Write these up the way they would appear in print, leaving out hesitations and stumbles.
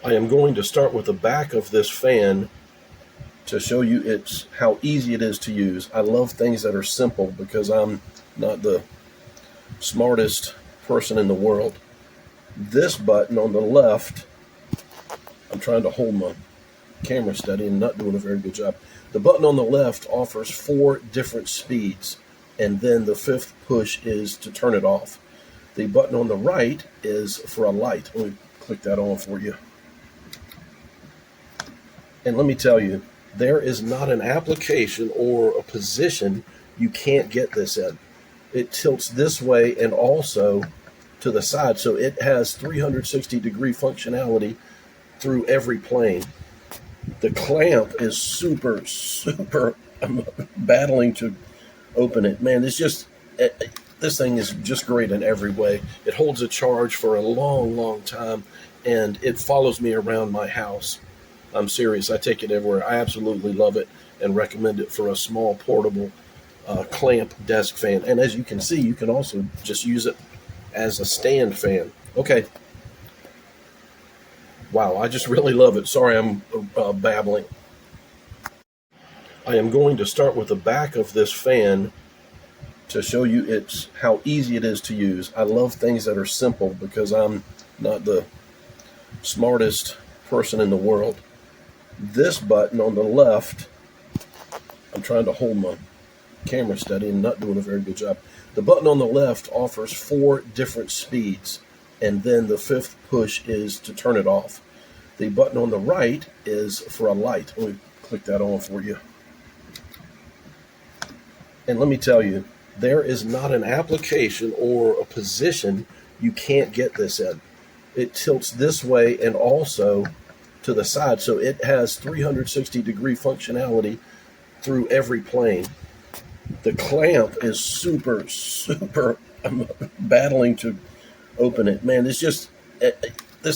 I am going to start with the back of this fan to show you how easy it is to use. I love things that are simple because I'm not the smartest person in the world. This button on the left, I'm trying to hold my camera steady and not doing a very good job. The button on the left offers 4 different speeds, and then the 5th push is to turn it off. The button on the right is for a light. Let me click that on for you. And let me tell you, there is not an application or a position you can't get this in. It tilts this way and also to the side, so it has 360-degree functionality through every plane. The clamp is super, I'm battling to open it. Man, this thing is just great in every way. It holds a charge for a long time, and it follows me around my house. I'm serious. I take it everywhere. I absolutely love it and recommend it for a small portable clamp desk fan. And as you can see, you can also just use it as a stand fan. Okay. Wow, I just really love it. Sorry, I'm babbling. I am going to start with the back of this fan to show you how easy it is to use. I love things that are simple because I'm not the smartest person in the world. This button on the left, I'm trying to hold my camera steady and not doing a very good job. The button on the left offers 4 different speeds, and then the 5th push is to turn it off. The button on the right is for a light. Let me click that on for you. And let me tell you, there is not an application or a position you can't get this in. It tilts this way and also to the side, so it has 360-degree functionality through every plane. The clamp is super, I'm battling to open it. Man, this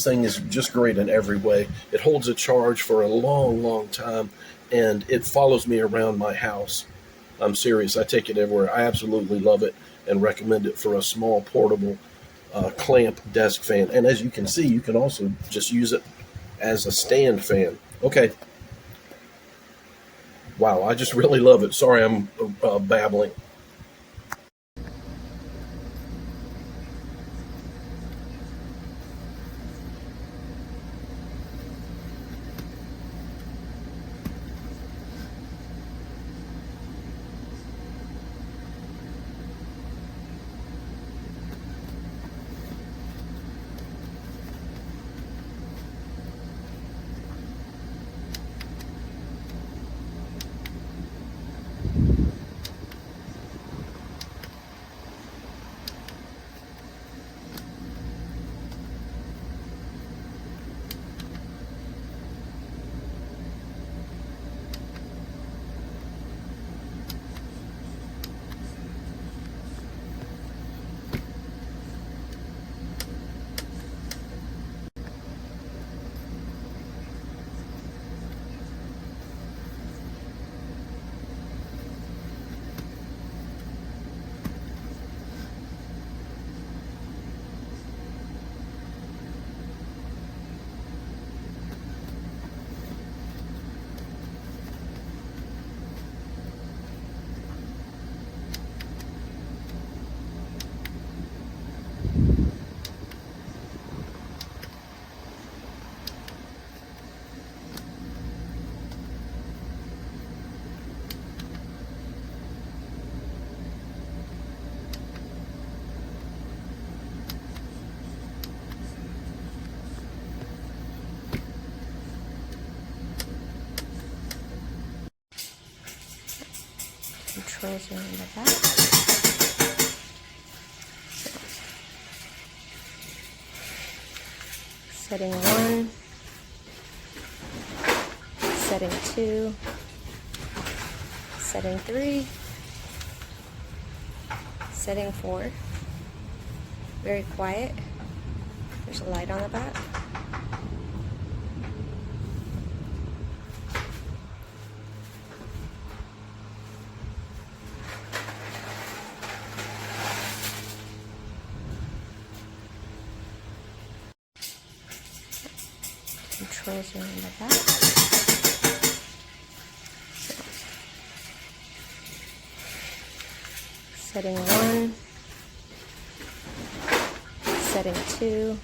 thing is just great in every way. It holds a charge for a long time, and it follows me around my house. I'm serious. I take it everywhere. I absolutely love it and recommend it for a small portable clamp desk fan. And as you can see, you can also just use it as a stand fan. Okay. Wow, I just really love it. Sorry, I'm babbling. Controls are in the back. Setting 1, setting 2, setting 3, setting 4. Very quiet. There's a light on the back. Controls are in the back. Setting 1, setting 2,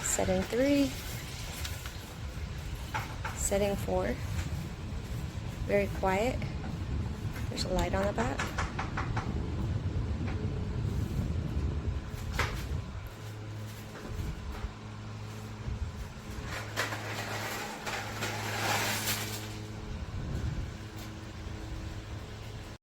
setting 3, setting 4. Very quiet. There's a light on the back.